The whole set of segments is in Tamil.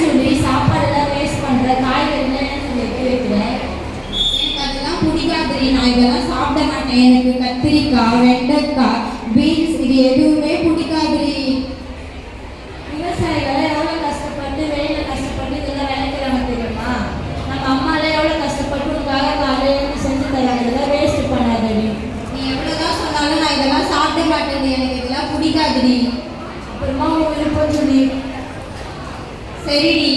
சொல்லி சாப்பாடெல்லாம் வேஸ்ட் பண்ற காய்கறிலாம் சொல்லி எடுத்து வைக்கிறேன். எனக்கு அதெல்லாம் பிடிக்காதுடி. நான் இதெல்லாம் சாப்பிட மாட்டேன். எனக்கு கத்திரிக்காய், வெண்டைக்காய், பீன்ஸ் இது எதுவுமே பிடிக்காதுடி. விவசாயிகளை எவ்வளோ கஷ்டப்பட்டு வெளியில கஷ்டப்பட்டு இதெல்லாம் விளைக்கிறாங்க தெரியுமா? நம்ம அம்மாலாம் எவ்வளோ கஷ்டப்பட்டு உனக்காக காலையில் செஞ்சு தராங்க. இதெல்லாம் வேஸ்ட் பண்ணாதடி. நீ எவ்வளோதான் சொன்னாலும் நான் இதெல்லாம் சாப்பிட மாட்டேன். எனக்கு இதெல்லாம் பிடிக்காதுடி. அப்புறமா உங்க விருப்பம் சொல்லி. சரிடி.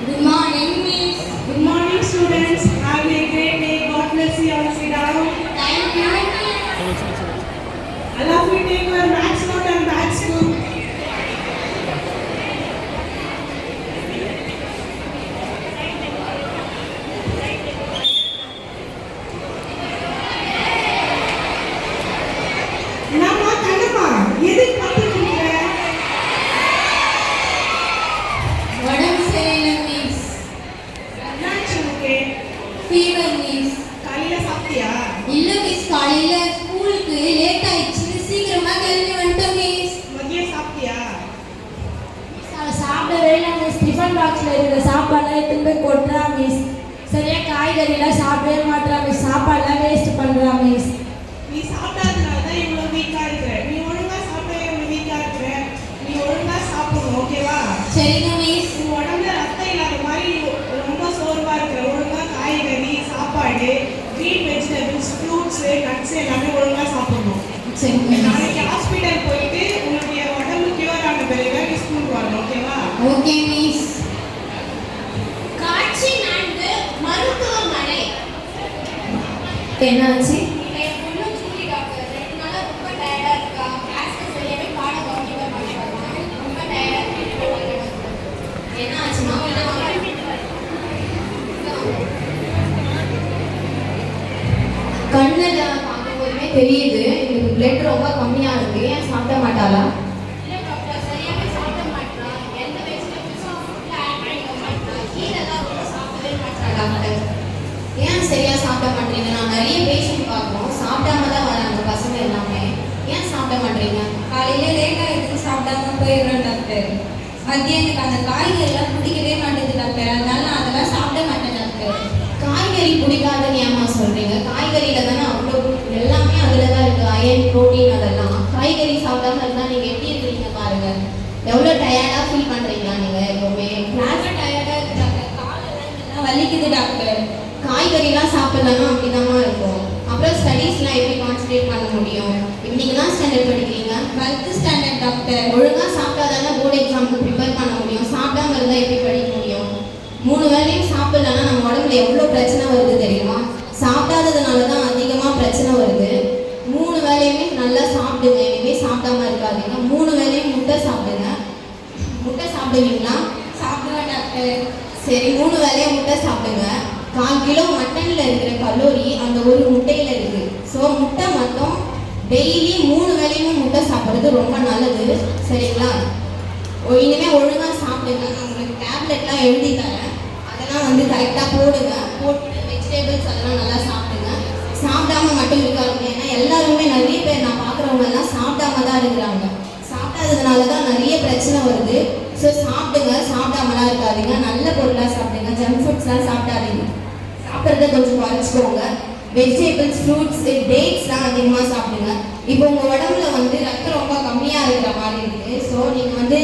Good morning, Miss. Good morning, students. Have a great day. God bless you all. Sit down. Thank you, Miss. Allow me to take your maths note and maths book. என்னம்மா கண்ணம்மா எதுக்கு கத்திட்டு இருக்க? உடம்பு சரியில்லை, Miss. என்னாச்சு உனக்கு? Fever, Miss. காலையில சாப்பிட்டியா? இல்ல, Miss. காலையில ஸ்கூலுக்கு லேட் ஆயிடுச்சு. சீக்கிரமா கிளம்பி வந்துட்டோம், Miss. மதியம் சாப்பிட்டியா? சாப்பிடவே இல்லை மிஸ். டிஃபன் பாக்ஸில் இருக்கிற சாப்பாடுலாம் எடுத்துன்னு போய் கொட்டுறா மிஸ். சரியா காய்கறிலாம் சாப்பிடவே மாட்டா மிஸ். சாப்பாடுலாம் வேஸ்ட் பண்ணுறா மிஸ். நீ சாப்பிடாதனால தான் இவ்வளவு வீக்கா இருக்கிற. நீ ஒழுங்கா சாப்பிட்டா இவ்வளவு வீக்கா இருக்கிற. நீ ஒழுங்கா சாப்பிடணும், ஓகேவா? சரிங்க, Miss. உன் உடம்புல ரத்தம் இல்லாத மாதிரி ரொம்ப சோர்வா இருக்கிற. ஒழுங்கா காய்கறி, சாப்பாடு, green vegetables, fruits, nuts எல்லாமே ஒழுங்கா சாப்பிடணும். சரிங்க, Miss. நாளைக்கு ஹாஸ்பிட்டல் போயிட்டு உன்னுடைய உடம்பு கியூர் ஆன பிறகு நீ ஸ்கூல் வரணும், ஓகேவா? Okay, Miss. காட்சி 4 மருத்துவமனை. என்னாச்சு? என் பொண்ணு ஜூலி டாக்டர் 2 நாளா ரொம்ப டயர்டா இருக்கா. கிளாஸ்ல சரியாவே பாடம் கவனிக்க மாட்டேங்கிறா. ரொம்ப டயர்டா இருக்கு. என்னாச்சுமா? கண்ணுல பார்க்கும்போதுமே தெரியுது எனக்கு பிளட் ரொம்ப கம்மியா இருக்கு. ஏன் சாப்பிட மாட்டாளா? இல்ல டாக்டர், சரியாவே சாப்பிட மாட்டா. எந்த வெஜிடபிள்ஸும் ஃபுட்ல ஆட் பண்ணிக்க மாட்டா. கீரை தான் ரொம்ப சாப்பிடவே மாட்டா டாக்டர். ஏன் சரியா சாப்பிட மாட்டீங்க? நான் நிறைய பேஷண்ட் பார்க்குறோம், சாப்பிடாம தான் வராங்க பசங்க எல்லாமே. ஏன் சாப்பிட மாட்டீங்க? காலையில லேட்டா எடுத்து சாப்பிடாம போயிடுறேன் டாக்டர். மதியம் எனக்கு அந்த காய்கறிலாம் பிடிக்கவே மாட்டேங்குது டாக்டர். அதனால நான் அதெல்லாம் சாப்பிட மாட்டேன் டாக்டர். காய்கறி பிடிக்காதுன்னு ஏமா சொல்றீங்க? காய்கறியில தானே அவ்வளோ எல்லாமே அதில் தான் இருக்கு. அயன், புரோட்டீன் அதெல்லாம். காய்கறி சாப்பிடாம இருந்தால் நீங்கள் எப்படி இருக்கிறீங்க பாருங்க. எவ்வளோ டயர்டாக ஃபீல் பண்ணுறீங்களா நீங்கள் எப்பவுமே? ரொம்ப டயர்டா இருக்கு டாக்டர். காலெல்லாம் வலிக்குது டாக்டர். காய்கறிலாம் சாப்பிடலன்னா அப்படிதாம்மா இருக்கும். அப்புறம் ஸ்டடீஸ்லாம் எப்படி கான்சன்ட்ரேட் பண்ண முடியும்? இப்போ நீங்கள் தான் ஸ்டாண்டர்ட் படிக்கிறீங்க. 12th standard doctor. ஒழுங்காக சாப்பிட்டாதானே போர்டு எக்ஸாமுக்கு ப்ரிப்பேர் பண்ண முடியும். சாப்பிடாம இருந்தால் எப்படி படிக்க முடியும்? 3 வேளையும் சாப்பிடலன்னா நம்ம உடம்புல எவ்வளோ பிரச்சனை வருது தெரியுமா? சாப்பிடாததுனால தான் அதிகமாக பிரச்சனை வருது. 3 வேளையுமே நல்லா சாப்பிடுங்க. இனிமேல் சாப்பிடாம இருக்காதீங்க. 3 வேளையும் முட்டை சாப்பிடுங்க. முட்டை சாப்பிடுவீங்களா? சாப்பிடுவேன் டாக்டர். சரி, 3 வேளையும் முட்டை சாப்பிடுங்க. 1/4 கிலோ மட்டனில் இருக்கிற கலோரி அந்த ஒரு முட்டையில் இருக்குது. ஸோ முட்டை மட்டும் டெய்லி 3 வேளையும் முட்டை சாப்பிட்றது ரொம்ப நல்லது. சரிங்களா? இனிமேல் ஒழுங்காக சாப்பிடுங்க. நான் உங்களுக்கு டேப்லெட்லாம் எழுதி தரேன். அதெல்லாம் வந்து கரெக்டாக போடுங்க. போட்டு வெஜிடபிள்ஸ் அதெல்லாம் நல்லா சாப்பிடுங்க. சாப்பிடாம மட்டும் இருக்காங்க. ஏன்னா எல்லாருமே நிறைய பேர் நான் பார்க்குறவங்க எல்லாம் சாப்பிடாம தான் இருக்கிறாங்க. சாப்பிடாததுனால தான் நிறைய பிரச்சனை வருது. ஸோ சாப்பிடுங்க, சாப்பிடாமலாம் இருக்காதீங்க. நல்ல பொருளாக சாப்பிடுங்க. ஜங்க் ஃபுட்ஸ்லாம் சாப்பிடாதீங்க. சாப்பிட்றத கொஞ்சம் குறைச்சிக்கோங்க. வெஜிடபிள்ஸ், ஃப்ரூட்ஸ், டேட்ஸ்லாம் அதிகமாக சாப்பிடுங்க. இப்போ உங்கள் உடம்புல வந்து ரத்தம் ரொம்ப கம்மியாக இருக்கிற மாதிரி இருக்குது. ஸோ நீங்கள் வந்து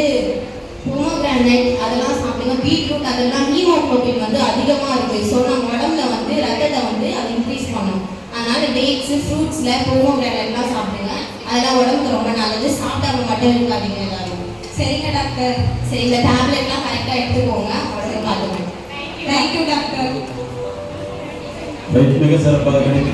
பொமோகிரானேட் அதெல்லாம் சாப்பிடுங்க. பீட்ரூட் அதெல்லாம் ஹீமோகுளோபின் வந்து அதிகமாக இருக்குது. ஸோ நம்ம உடம்புல வந்து ரத்தத்தை வந்து அது இன்க்ரீஸ் பண்ணும். அதனால டேட்ஸு, ஃப்ரூட்ஸில் பொமோகிரானேட்லாம் சாப்பிடுங்க. அதெல்லாம் உடம்புக்கு ரொம்ப நல்லது. சாப்பிடாம மட்டும் இருக்காதீங்க எல்லாரும். சரிங்க டாக்டர். சரி, இந்த டேப்லெட்லாம் கரெக்டாக எடுத்துக்கோங்க. உடம்பு பார்த்துக்கோங்க. Thank you doctor. மிக சிறப்பாக